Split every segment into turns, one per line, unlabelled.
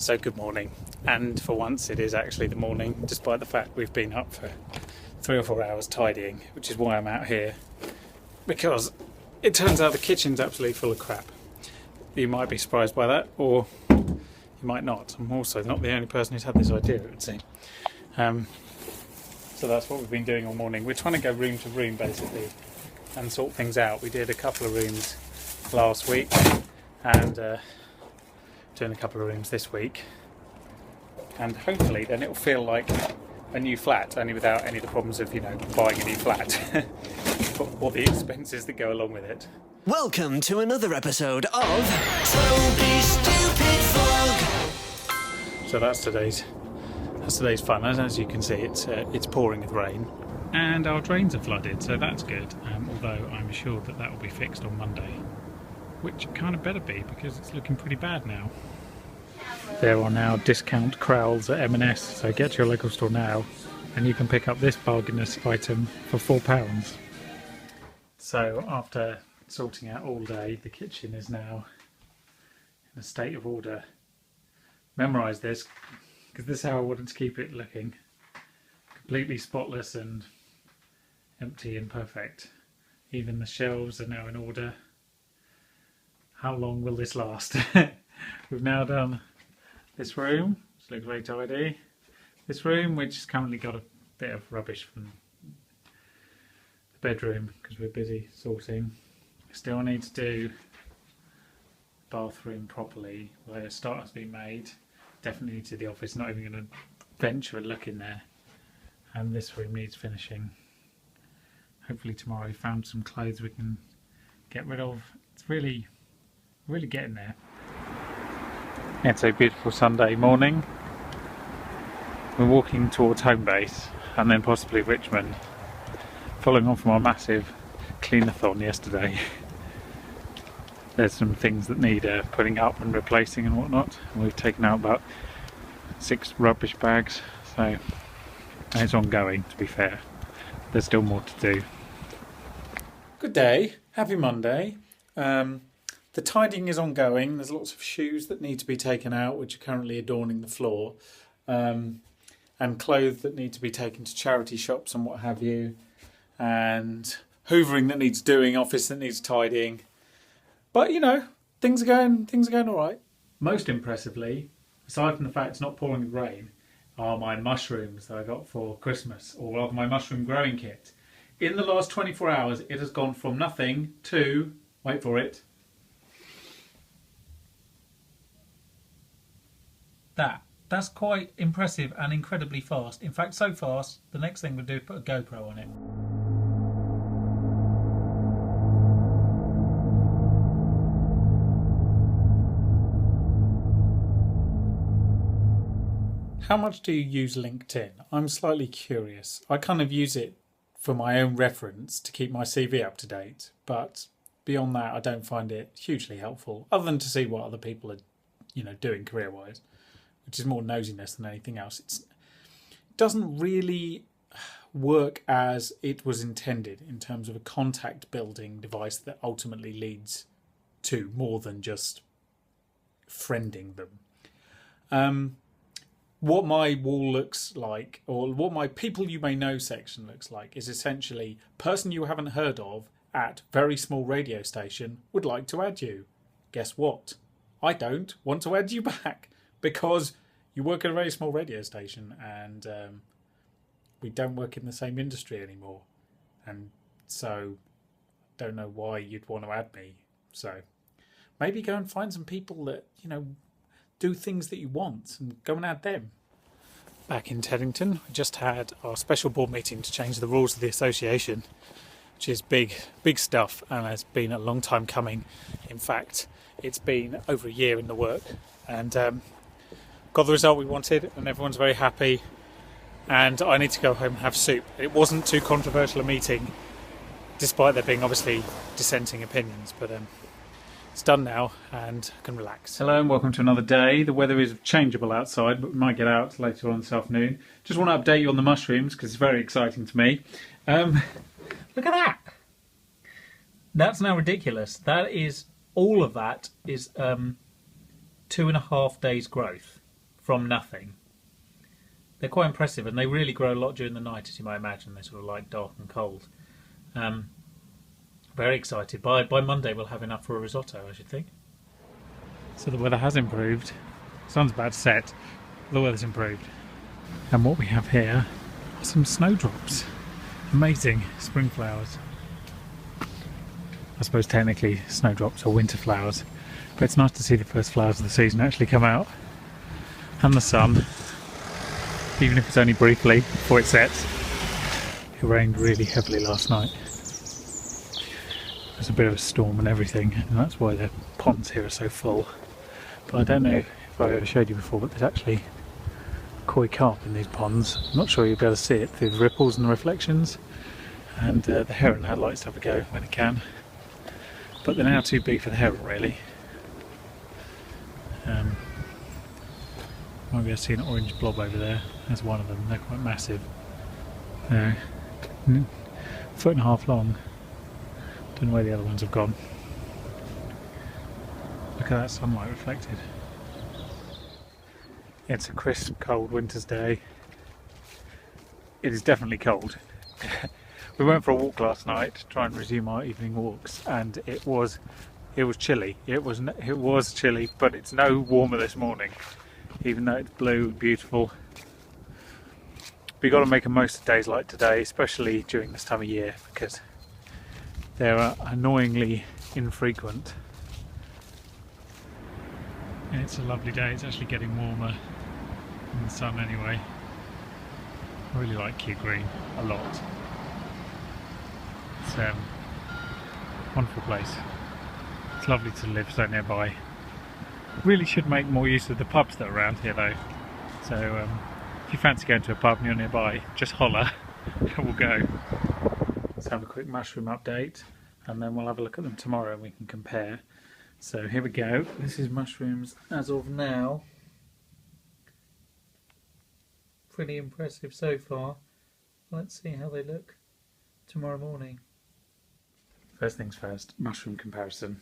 So good morning, and for once it is actually the morning, despite the fact we've been up for 3 or 4 hours tidying, which is why I'm out here, because it turns out the kitchen's absolutely full of crap. You might be surprised by that, or you might not. I'm also not the only person who's had this idea, it would seem. So that's what we've been doing all morning. We're trying to go room to room basically and sort things out. We did a couple of rooms last week and doing a couple of rooms this week, and hopefully then it'll feel like a new flat, only without any of the problems of, buying a new flat or the expenses that go along with it.
Welcome to another episode of Toby Stupid Vlog.
So that's today's fun. As you can see, it's pouring with rain, and our drains are flooded, so that's good. Although I'm assured that will be fixed on Monday, which it kind of better be because it's looking pretty bad now. There are now discount crowls at M&S, so get to your local store now and you can pick up this bargainous item for £4. So after sorting out all day, the kitchen is now in a state of order. Memorise this, because this is how I wanted to keep it looking. Completely spotless and empty and perfect. Even the shelves are now in order. How long will this last? We've now done this room, which looks very tidy. This room, which has currently got a bit of rubbish from the bedroom because we're busy sorting. Still need to do the bathroom properly, where a start has been made. Definitely need to do the office, not even going to venture a look in there. And this room needs finishing. Hopefully tomorrow we found some clothes we can get rid of. It's really getting there. It's a beautiful Sunday morning. We're walking towards home base and then possibly Richmond, following on from our massive clean-a-thon yesterday. There's some things that need putting up and replacing and whatnot, and we've taken out about 6 rubbish bags, so it's ongoing, to be fair. There's still more to do. Good day, happy Monday. The tidying is ongoing. There's lots of shoes that need to be taken out, which are currently adorning the floor, and clothes that need to be taken to charity shops and what have you, and hoovering that needs doing, office that needs tidying. But things are going all right. Most impressively, aside from the fact it's not pouring with rain, are my mushrooms that I got for Christmas, or rather my mushroom growing kit. In the last 24 hours, it has gone from nothing to, wait for it, That's quite impressive and incredibly fast. In fact, so fast, the next thing we'll do is put a GoPro on it. How much do you use LinkedIn? I'm slightly curious. I kind of use it for my own reference to keep my CV up to date, but beyond that, I don't find it hugely helpful, other than to see what other people are, doing career-wise, which is more nosiness than anything else. It doesn't really work as it was intended in terms of a contact-building device that ultimately leads to more than just friending them. What my wall looks like, or what my people you may know section looks like, is essentially person you haven't heard of at very small radio station would like to add you. Guess what? I don't want to add you back because you work at a very small radio station and we don't work in the same industry anymore. And so I don't know why you'd want to add me. So maybe go and find some people that, do things that you want and go and add them. Back in Teddington, we just had our special board meeting to change the rules of the association, which is big stuff and has been a long time coming. In fact, it's been over a year in the work and got the result we wanted and everyone's very happy, and I need to go home and have soup. It wasn't too controversial a meeting, despite there being obviously dissenting opinions, but it's done now and I can relax. Hello and welcome to another day. The weather is changeable outside, but we might get out later on this afternoon. Just want to update you on the mushrooms because it's very exciting to me. Look at that! That's now ridiculous. All of that is 2.5 days growth. from nothing. They're quite impressive, and they really grow a lot during the night, as you might imagine. They're sort of like dark and cold. Very excited. By Monday we'll have enough for a risotto, I should think. So the weather has improved. Sun's about to set. The weather's improved. And what we have here are some snowdrops. Amazing spring flowers. I suppose technically snowdrops are winter flowers, but it's nice to see the first flowers of the season actually come out. And the sun, even if it's only briefly before it sets. It rained really heavily last night. There's a bit of a storm and everything, and that's why the ponds here are so full. But I don't know if I ever showed you before, but there's actually koi carp in these ponds. I'm not sure you'll be able to see it through the ripples and the reflections, and the heron had likes to have a go when it can. But they're now too big for the heron, really. Might be able to see an orange blob over there. There's one of them. They're quite massive. They're a foot and a half long. Don't know where the other ones have gone. Look at that sunlight reflected. It's a crisp, cold winter's day. It is definitely cold. We went for a walk last night to try and resume our evening walks, and it was chilly. It was chilly, but it's no warmer this morning, even though it's blue and beautiful. We've got to make the most of days like today, especially during this time of year, because they are annoyingly infrequent. And it's a lovely day. It's actually getting warmer in the sun anyway. I really like Kew Green a lot. It's a wonderful place. It's lovely to live so nearby. Really should make more use of the pubs that are around here though. So if you fancy going to a pub and you're nearby, just holler and we'll go. Let's have a quick mushroom update, and then we'll have a look at them tomorrow and we can compare. So here we go. This is mushrooms as of now. Pretty impressive so far. Let's see how they look tomorrow morning. First things first, mushroom comparison.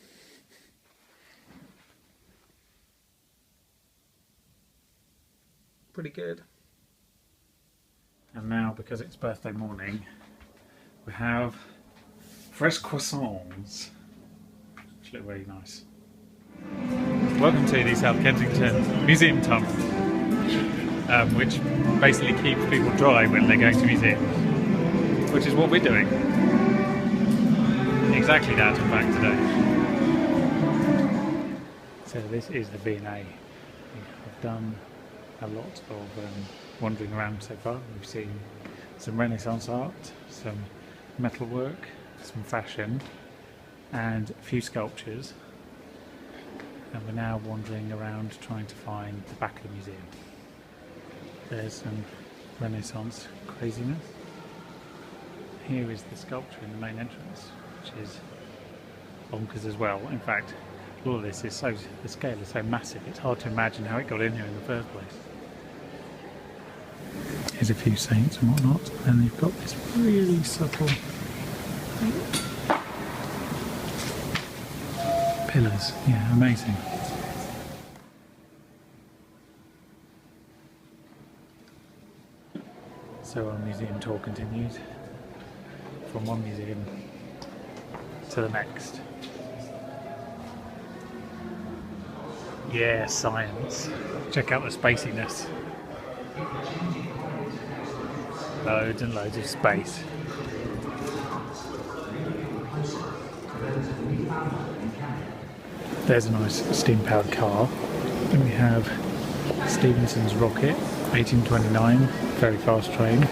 Pretty good. And now, because it's birthday morning, we have fresh croissants, which look really nice. Welcome to the South Kensington Museum Tunnel, which basically keeps people dry when they're going to museums, which is what we're doing. Exactly that, in fact, today. So this is the V&A. We have done a lot of wandering around so far. We've seen some Renaissance art, some metalwork, some fashion, and a few sculptures. And we're now wandering around trying to find the back of the museum. There's some Renaissance craziness. Here is the sculpture in the main entrance, which is bonkers as well. In fact, all of this is the scale is so massive, it's hard to imagine how it got in here in the first place. Here's a few saints and whatnot, and you've got this really subtle pillars. Yeah, amazing. So our museum tour continues from one museum to the next. Yeah, science. Check out the spaciness. Loads and loads of space. There's a nice steam-powered car. Then we have Stephenson's rocket, 1829, very fast train.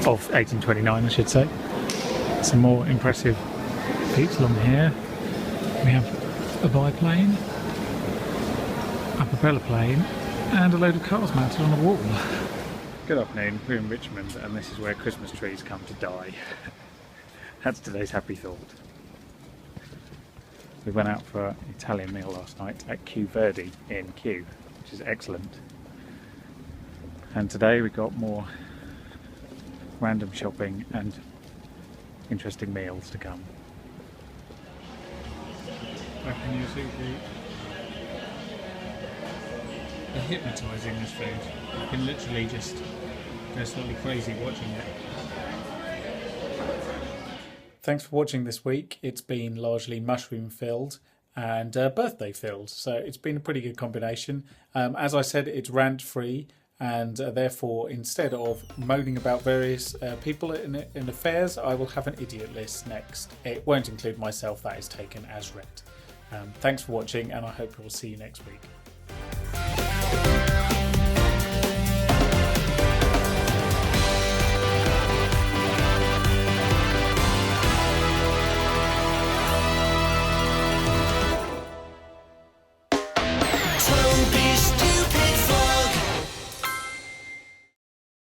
Of 1829, I should say. Some more impressive feats along here. We have a biplane, a propeller plane, and a load of cars mounted on a wall. Good afternoon, we're in Richmond, and this is where Christmas trees come to die. That's today's happy thought. We went out for an Italian meal last night at Kew Verdi in Kew, which is excellent. And today we got more random shopping and interesting meals to come. Back in your seat. They're hypnotising, this food. You can literally just go slightly crazy watching it. Thanks for watching this week. It's been largely mushroom filled and birthday filled, so it's been a pretty good combination. As I said, it's rant free, and therefore instead of moaning about various people in affairs, I will have an idiot list next. It won't include myself, that is taken as read. Thanks for watching, and I hope we'll see you next week.